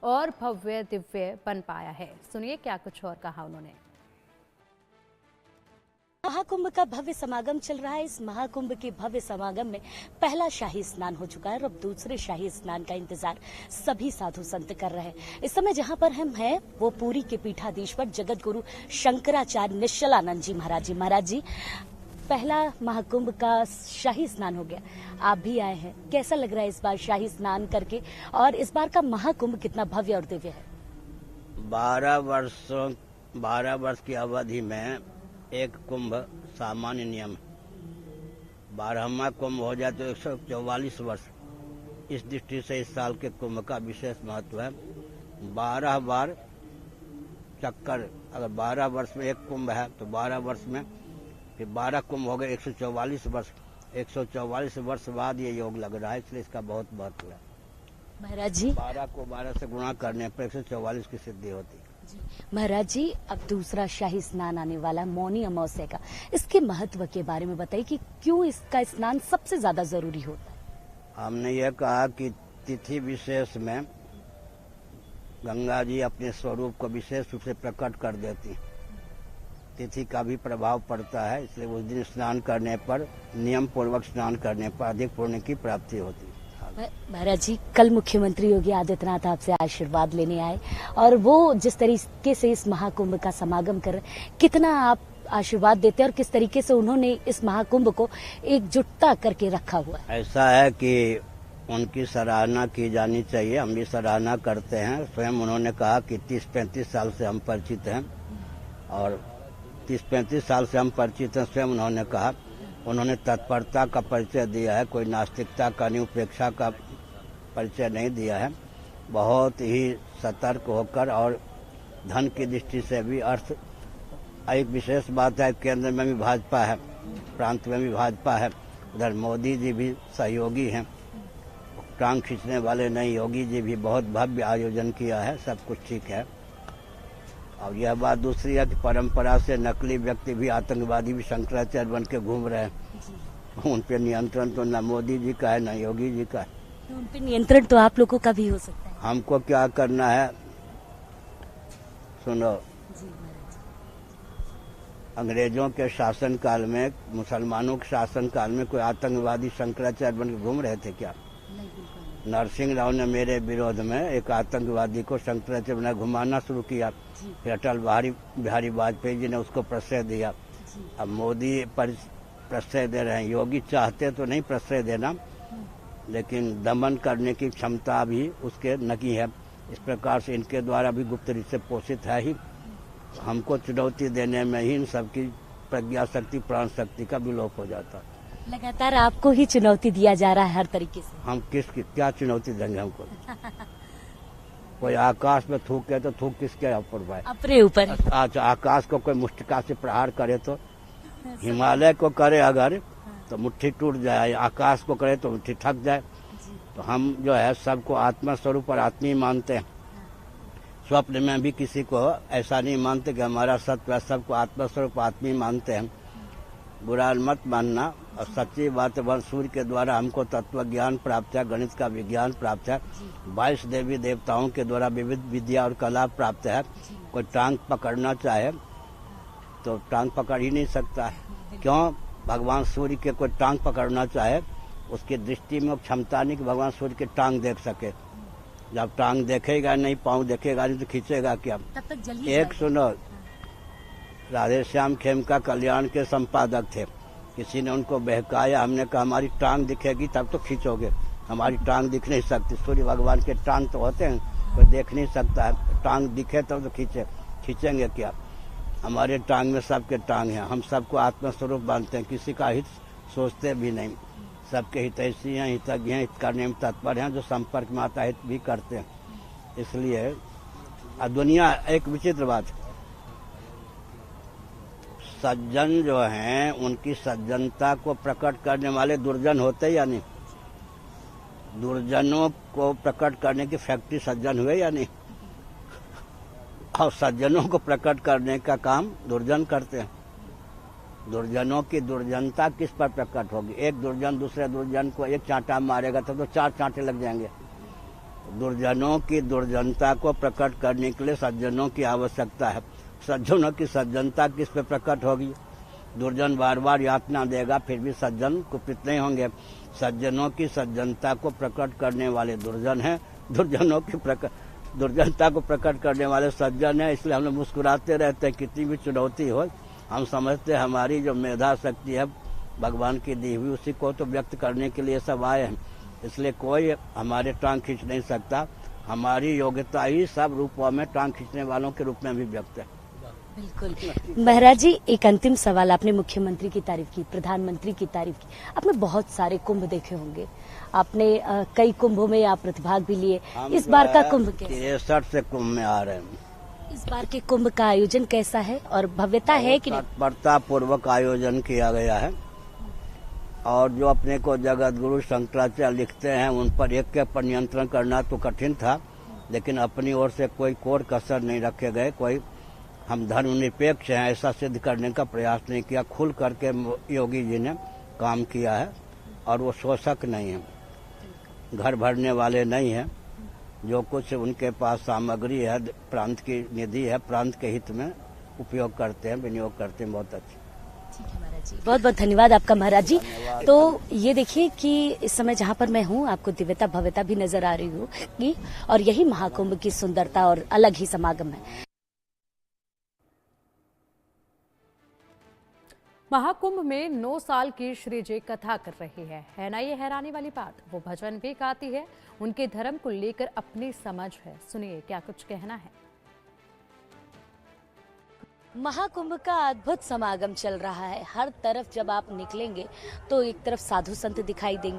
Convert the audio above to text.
और भव्य दिव्य बन पाया है। सुनिए क्या कुछ और कहा उन्होंने। महाकुंभ का भव्य समागम चल रहा है। इस महाकुंभ के भव्य समागम में पहला शाही स्नान हो चुका है और अब दूसरे शाही स्नान का इंतजार सभी साधु संत कर रहे हैं। इस समय जहां पर हम हैं वो पुरी के पीठाधीश्वर जगत गुरु शंकराचार्य निश्चलानंद जी महाराज जी। महाराज जी, पहला महाकुंभ का शाही स्नान हो गया, आप भी आए हैं, कैसा लग रहा है इस बार शाही स्नान करके, और इस बार का महाकुंभ कितना भव्य और दिव्य है? 12 वर्ष की अवधि में एक कुंभ सामान्य नियम, 12वां कुंभ हो जाए तो 144 वर्ष। इस दृष्टि से इस साल के कुंभ का विशेष महत्व है। 12 बार चक्कर, अगर 12 वर्ष में एक कुंभ है तो 12 वर्ष में फिर 12 कुंभ हो गए, 144 वर्ष। 144 वर्ष बाद ये योग लग रहा है, इसलिए इसका बहुत महत्व है। महाराज जी, 12 को 12 से गुणा करने पर 144 की सिद्धि होती है। महाराज जी, अब दूसरा शाही स्नान आने वाला मौनी अमावस्या का, इसके महत्व के बारे में बताइए कि क्यों इसका स्नान सबसे ज्यादा जरूरी होता है? हमने ये कहा कि तिथि विशेष में गंगा जी अपने स्वरूप को विशेष रूप से प्रकट कर देती, तिथि का भी प्रभाव पड़ता है, इसलिए उस दिन स्नान करने पर, नियम पूर्वक स्नान करने पर अधिक पुण्य की प्राप्ति होती है। महाराज जी, कल मुख्यमंत्री योगी आदित्यनाथ आपसे आशीर्वाद लेने आए और वो जिस तरीके से इस महाकुंभ का समागम कर रहे, कितना आप आशीर्वाद देते हैं और किस तरीके से उन्होंने इस महाकुंभ को एकजुटता करके रखा हुआ है? ऐसा है कि उनकी सराहना की जानी चाहिए, हम भी सराहना करते हैं। स्वयं उन्होंने कहा कि 30-35 साल से हम परिचित हैं और 30-35 साल से हम परिचित हैं। स्वयं उन्होंने कहा, उन्होंने तत्परता का परिचय दिया है, कोई नास्तिकता का नहीं, उपेक्षा का परिचय नहीं दिया है। बहुत ही सतर्क होकर, और धन की दृष्टि से भी अर्थ, एक विशेष बात है, केंद्र में भी भाजपा है, प्रांत में भी भाजपा है, उधर मोदी जी भी सहयोगी हैं, टांग खींचने वाले नहीं, योगी जी भी बहुत भव्य आयोजन किया है, सब कुछ ठीक है। और यह बात दूसरी है कि परंपरा से नकली व्यक्ति भी, आतंकवादी भी शंकराचार्य बन के घूम रहे हैं। उन पे नियंत्रण तो न मोदी जी का है न योगी जी का है। तो उन पे नियंत्रण तो आप लोगों का भी हो सकता है। हमको क्या करना है, सुनो, अंग्रेजों के शासन काल में, मुसलमानों के शासन काल में कोई आतंकवादी शंकराचार्य बन के घूम रहे थे क्या? नरसिंह राव ने मेरे विरोध में एक आतंकवादी को शंकराचार्य बना घुमाना शुरू किया, फिर अटल बिहारी वाजपेयी जी ने उसको प्रश्रय दिया। अब मोदी प्रश्रय दे रहे हैं, योगी चाहते तो नहीं प्रश्रय देना, लेकिन दमन करने की क्षमता भी उसके नहीं है। इस प्रकार से इनके द्वारा भी गुप्त रूप से पोषित है ही। हमको चुनौती देने में ही इन सबकी प्रज्ञा शक्ति, प्राण शक्ति का विलोप हो जाता है। लगातार आपको ही चुनौती दिया जा रहा है हर तरीके से। हम क्या चुनौती देंगे हमको? कोई आकाश में थूके तो थूक किसके ऊपर भाई? अपने ऊपर। अच्छा, आकाश को कोई मुष्टिका से प्रहार करे तो, हिमालय को करे अगर तो मुट्ठी टूट जाए, आकाश को करे तो मुट्ठी थक जाए। तो हम जो है सबको आत्मा स्वरूप और आत्मी मानते हैं। स्वप्न में भी किसी को ऐसा नहीं मानते कि हमारा सत्य है, सबको आत्मा स्वरूप आत्मी मानते हैं। बुरा मत मानना। और सच्ची बात है, सूर्य के द्वारा हमको तत्व ज्ञान प्राप्त है, गणित का विज्ञान प्राप्त है, 22 देवी देवताओं के द्वारा विविध विद्या और कला प्राप्त है। कोई टांग पकड़ना चाहे तो टांग पकड़ ही नहीं सकता है। क्यों? भगवान सूर्य के कोई टांग पकड़ना चाहे, उसकी दृष्टि में क्षमता नहीं कि भगवान सूर्य के टांग देख सके। जब टांग देखेगा नहीं, पाँव देखेगा नहीं तो खींचेगा क्या? तब तक एक सुनो, राधे श्याम खेमका कल्याण के संपादक थे, किसी ने उनको बहकाया, हमने कहा हमारी टांग दिखेगी तब तो खींचोगे, हमारी टांग दिख नहीं सकती। सूर्य भगवान के टांग तो होते हैं, कोई देख नहीं सकता है, टांग दिखे तब तो खींचेंगे क्या? हमारे टांग में सबके टांग हैं, हम सबको आत्मस्वरूप मानते हैं, किसी का हित सोचते भी नहीं, सबके हितैषी हैं, हितज्ञ हैं, हित करने में तत्पर हैं, जो संपर्क में आता हित भी करते हैं। इसलिए दुनिया, एक विचित्र बात, सज्जन जो हैं उनकी सज्जनता को प्रकट करने वाले दुर्जन होते या नहीं? दुर्जनों को प्रकट करने की फैक्ट्री सज्जन हुए या नहीं? और सज्जनों को प्रकट करने का काम दुर्जन करते हैं। दुर्जनों की दुर्जनता किस पर प्रकट होगी? एक दुर्जन दूसरे दुर्जन को एक चांटा मारेगा तो 4 चांटे लग जाएंगे। दुर्जनों की दुर्जनता को प्रकट करने के लिए सज्जनों की आवश्यकता है। सज्जनों की सज्जनता किस पे प्रकट होगी? दुर्जन बार बार यातना देगा फिर भी सज्जन कुपित नहीं होंगे। सज्जनों की सज्जनता को प्रकट करने वाले दुर्जन हैं, दुर्जनों की दुर्जनता को प्रकट करने वाले सज्जन हैं। इसलिए हम लोग मुस्कुराते रहते हैं, कितनी भी चुनौती हो। हम समझते हैं हमारी जो मेधा शक्ति है भगवान की दी हुई, उसी को तो व्यक्त करने के लिए सब आए हैं। इसलिए कोई हमारे टांग खींच नहीं सकता। हमारी योग्यता ही सब रूपों में टांग खींचने वालों के रूप में भी व्यक्त है। बिल्कुल। महाराज जी, एक अंतिम सवाल। आपने मुख्यमंत्री की तारीफ की, प्रधानमंत्री की तारीफ की, आपने बहुत सारे कुंभ देखे होंगे, आपने कई कुंभों में आप प्रतिभाग भी लिए। इस बार का कुंभ कैसा? 63 से कुंभ में आ रहे हैं। इस बार के कुंभ का आयोजन कैसा है और भव्यता है कि नहीं? तत्परता पूर्वक आयोजन किया गया है और जो अपने को जगत गुरु शंकराचार्य लिखते हैं उन पर एक पर नियंत्रण करना तो कठिन था, लेकिन अपनी ओर से कोई कोर कसर नहीं रखे गए। कोई हम धर्मनिरपेक्ष हैं ऐसा सिद्ध करने का प्रयास नहीं किया। खुल करके योगी जी ने काम किया है और वो शोषक नहीं है, घर भरने वाले नहीं हैं। जो कुछ उनके पास सामग्री है प्रांत की निधि है, प्रांत के हित में उपयोग करते हैं, विनियोग करते हैं। बहुत अच्छे। ठीक है महाराज जी, बहुत बहुत धन्यवाद आपका महाराज जी। तो ये देखिए कि इस समय जहाँ पर मैं हूँ आपको दिव्यता भव्यता भी नजर आ रही होगी और यही महाकुंभ की सुंदरता और अलग ही समागम है। महाकुंभ में 9 साल की श्री जी कथा कर रही है ना ये हैरानी वाली बात। वो भजन भी गाती है, उनके धर्म को लेकर अपनी समझ है। सुनिए क्या कुछ कहना है। महाकुंभ का अद्भुत समागम चल रहा है। हर तरफ जब आप निकलेंगे तो एक तरफ साधु संत दिखाई देंगे,